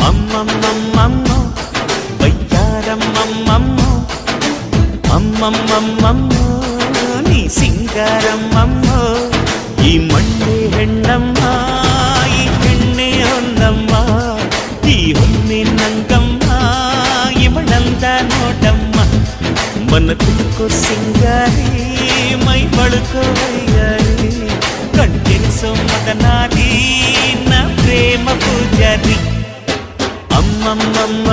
అమ్మమ్మమ్మమ్మో వయ్యారమ్మమ్మమ్మో అమ్మమ్మమ్మమ్మో నీ సింగారమ్మమ్మో ಈ ಮಣ್ಣೆ ಹೆಣ್ಣಮ್ಮ ಈ ಹೆಣ್ಣೆ ಹೊನ್ನಮ್ಮ ಈ ಹುಣ್ಣಿನಂಗಮ್ಮ ಇವಳಂದ ನೋಡಮ್ಮ ಮನ ತುಕ್ಕೋ ಸಿಂಗಾರಿ ಮೈ ಬಳುಕೋ ವೈಯಾರಿ ಕಣ್ತೆನಿಸೋ ಮದನಾರಿ ನ ಪ್ರೇಮ ಪೂಜಾರಿ ಅಮ್ಮಮ್ಮಮ್ಮ